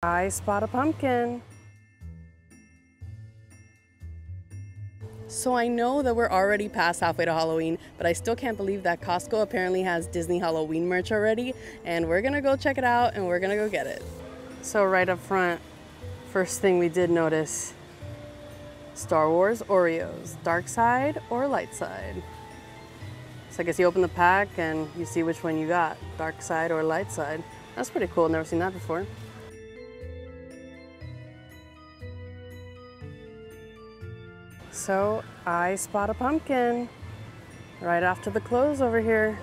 I spot a pumpkin. So I know that we're already past halfway to Halloween, but I still can't believe that Costco apparently has Disney Halloween merch already, and we're gonna go check it out and we're gonna go get it. So right up front, first thing we did notice, Star Wars Oreos, dark side or light side. So I guess you open the pack and you see which one you got, dark side or light side. That's pretty cool, never seen that before. So I spot a pumpkin right after the clothes over here.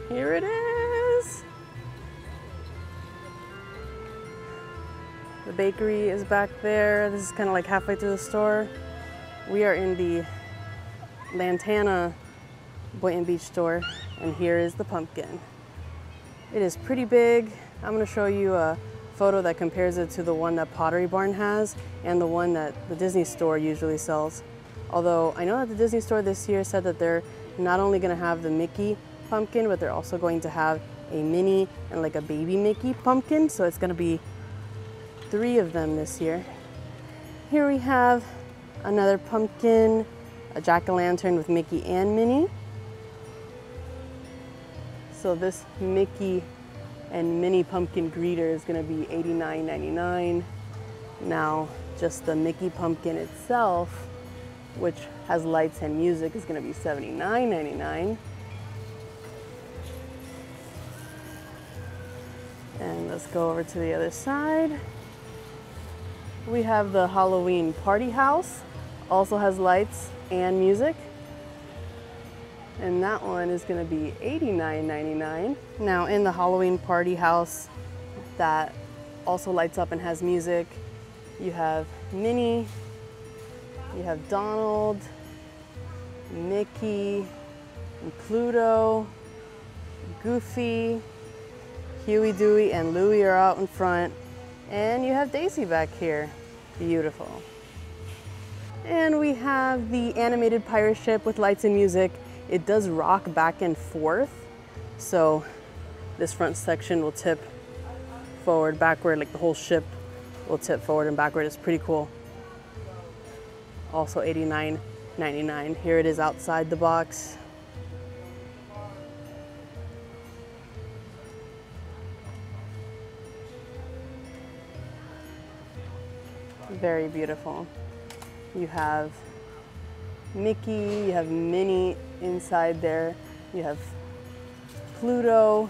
Here it is. The bakery is back there. This is kind of like halfway through the store. We are in the Lantana Boynton Beach store, and here is the pumpkin. It is pretty big. I'm going to show you a photo that compares it to the one that Pottery Barn has and the one that the Disney store usually sells. Although I know that the Disney store this year said that they're not only going to have the Mickey pumpkin, but they're also going to have a Minnie and like a baby Mickey pumpkin. So it's going to be 3 of them this year. Here we have another pumpkin, a jack-o'-lantern with Mickey and Minnie. So this Mickey and Minnie pumpkin greeter is going to be $89.99. Now, just the Mickey pumpkin itself, which has lights and music, is going to be $79.99. And let's go over to the other side. We have the Halloween party house, also has lights and music. And that one is going to be $89.99. Now in the Halloween party house that also lights up and has music, you have Minnie, you have Donald, Mickey, and Pluto, Goofy, Huey, Dewey, and Louie are out in front. And you have Daisy back here. Beautiful. And we have the animated pirate ship with lights and music. It does rock back and forth, so this front section will tip forward, backward, like the whole ship will tip forward and backward. It's pretty cool. Also $89.99. Here it is outside the box. Very beautiful. You have Mickey, you have Minnie inside there, you have Pluto,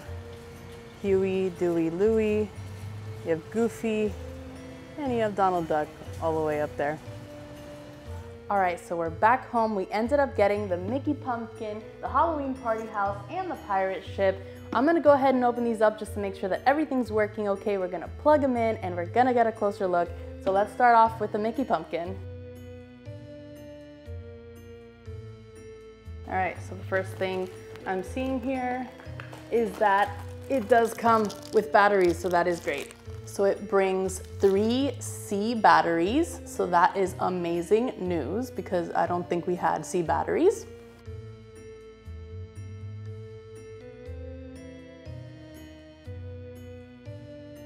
Huey, Dewey, Louie, you have Goofy, and you have Donald Duck all the way up there. All right, so we're back home. We ended up getting the Mickey pumpkin, the Halloween party house, and the pirate ship. I'm gonna go ahead and open these up just to make sure that everything's working okay. We're gonna plug them in and we're gonna get a closer look. So let's start off with the Mickey pumpkin. All right, so the first thing I'm seeing here is that it does come with batteries, so that is great. So it brings 3 C batteries, so that is amazing news because I don't think we had C batteries.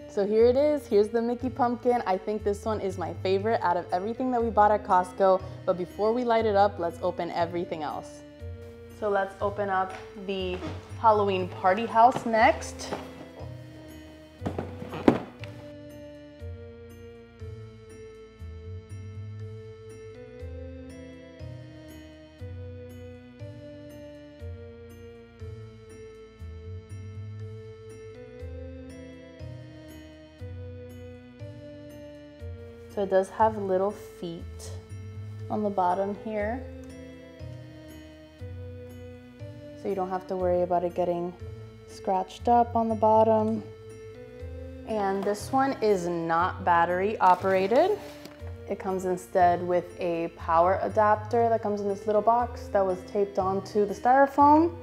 So here it is, here's the Mickey pumpkin. I think this one is my favorite out of everything that we bought at Costco, but before we light it up, let's open everything else. So let's open up the Halloween party house next. So it does have little feet on the bottom here. So you don't have to worry about it getting scratched up on the bottom. And this one is not battery operated. It comes instead with a power adapter that comes in this little box that was taped onto the styrofoam.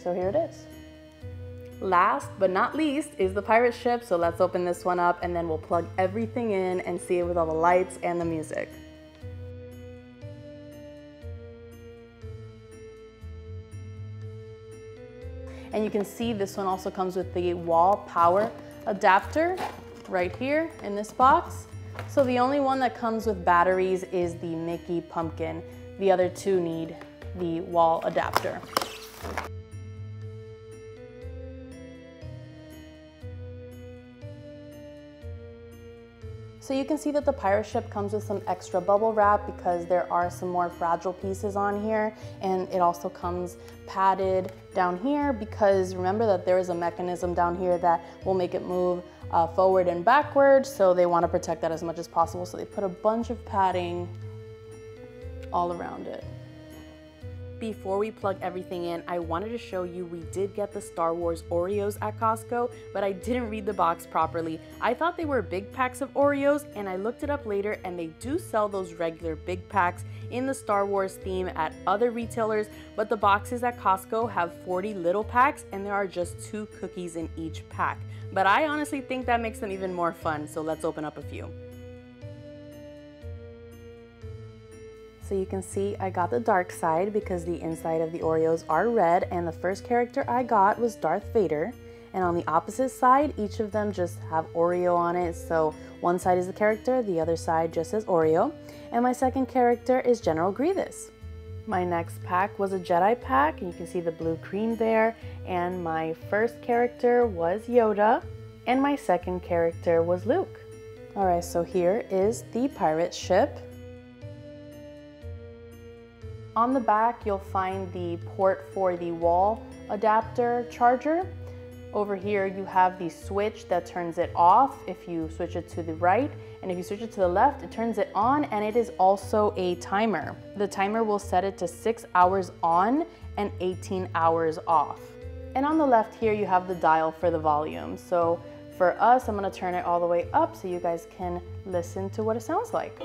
So here it is. Last but not least is the pirate ship, so let's open this one up and then we'll plug everything in and see it with all the lights and the music. And you can see this one also comes with the wall power adapter right here in this box. So the only one that comes with batteries is the Mickey pumpkin. The other two need the wall adapter. So you can see that the pirate ship comes with some extra bubble wrap because there are some more fragile pieces on here, and it also comes padded down here because remember that there is a mechanism down here that will make it move forward and backward, so they want to protect that as much as possible. So they put a bunch of padding all around it. Before we plug everything in, I wanted to show you we did get the Star Wars Oreos at Costco, but I didn't read the box properly. I thought they were big packs of Oreos, and I looked it up later, and they do sell those regular big packs in the Star Wars theme at other retailers, but the boxes at Costco have 40 little packs, and there are just 2 cookies in each pack. But I honestly think that makes them even more fun, so let's open up a few. So you can see I got the dark side because the inside of the Oreos are red, and the first character I got was Darth Vader. And on the opposite side, each of them just have Oreo on it. So one side is the character, the other side just says Oreo. And my second character is General Grievous. My next pack was a Jedi pack, and you can see the blue cream there. And my first character was Yoda, and my second character was Luke. All right, so here is the pirate ship. On the back, you'll find the port for the wall adapter charger. Over here, you have the switch that turns it off if you switch it to the right, and if you switch it to the left, it turns it on, and it is also a timer. The timer will set it to 6 hours on and 18 hours off. And on the left here, you have the dial for the volume. So for us, I'm gonna turn it all the way up so you guys can listen to what it sounds like.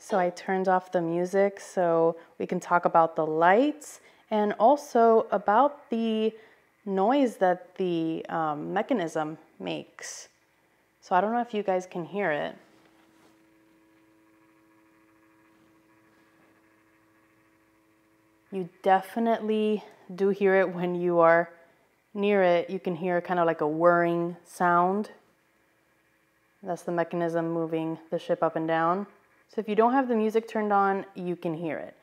So I turned off the music so we can talk about the lights and also about the noise that the mechanism makes. So I don't know if you guys can hear it. You definitely do hear it when you are near it. You can hear kind of like a whirring sound. That's the mechanism moving the ship up and down. So if you don't have the music turned on, you can hear it.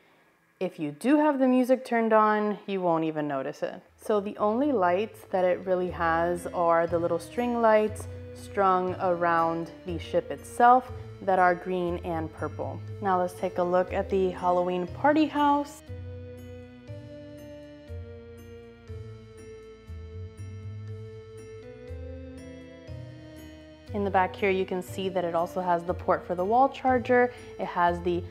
If you do have the music turned on, you won't even notice it. So the only lights that it really has are the little string lights strung around the ship itself that are green and purple. Now let's take a look at the Halloween party house. In the back here, you can see that it also has the port for the wall charger. It has the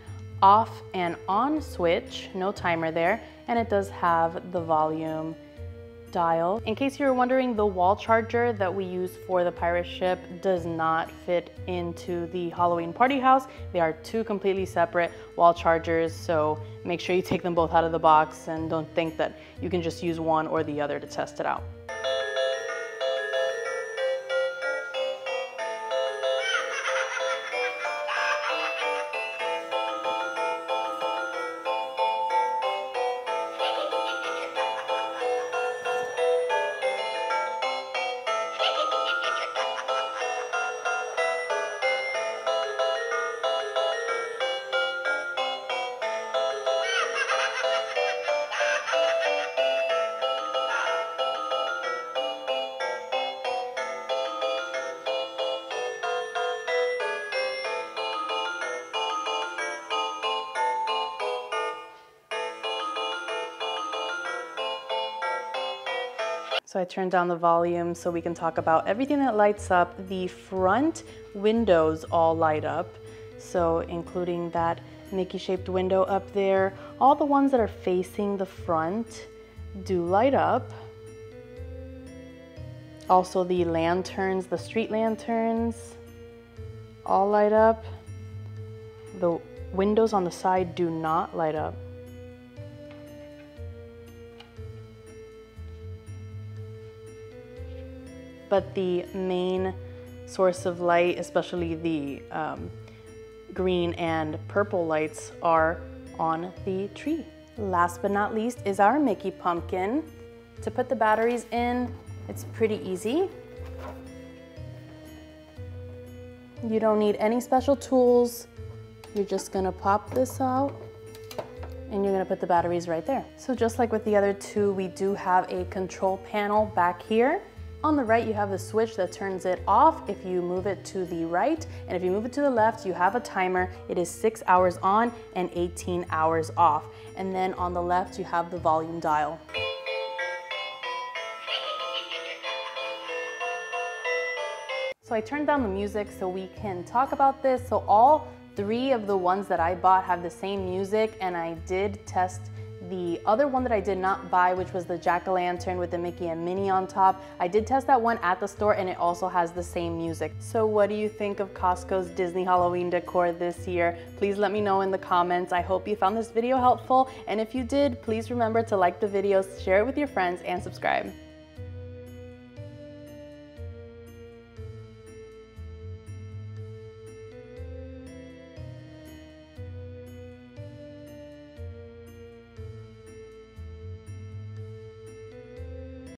off and on switch, no timer there, and it does have the volume dial. In case you were wondering, the wall charger that we use for the pirate ship does not fit into the Halloween party house. They are 2 completely separate wall chargers, so make sure you take them both out of the box and don't think that you can just use one or the other to test it out. So I turned down the volume so we can talk about everything that lights up. The front windows all light up. So including that Mickey shaped window up there, all the ones that are facing the front do light up. Also the lanterns, the street lanterns, all light up. The windows on the side do not light up. But the main source of light, especially the green and purple lights, are on the tree. Last but not least is our Mickey pumpkin. To put the batteries in, it's pretty easy. You don't need any special tools. You're just gonna pop this out and you're gonna put the batteries right there. So just like with the other two, we do have a control panel back here. On the right, you have the switch that turns it off if you move it to the right, and if you move it to the left, you have a timer. It is 6 hours on and 18 hours off. And then on the left, you have the volume dial. So I turned down the music so we can talk about this. So all 3 of the ones that I bought have the same music, and I did test the other one that I did not buy, which was the jack-o'-lantern with the Mickey and Minnie on top. I did test that one at the store and it also has the same music. So what do you think of Costco's Disney Halloween decor this year? Please let me know in the comments. I hope you found this video helpful, and if you did, please remember to like the videos, share it with your friends, and subscribe.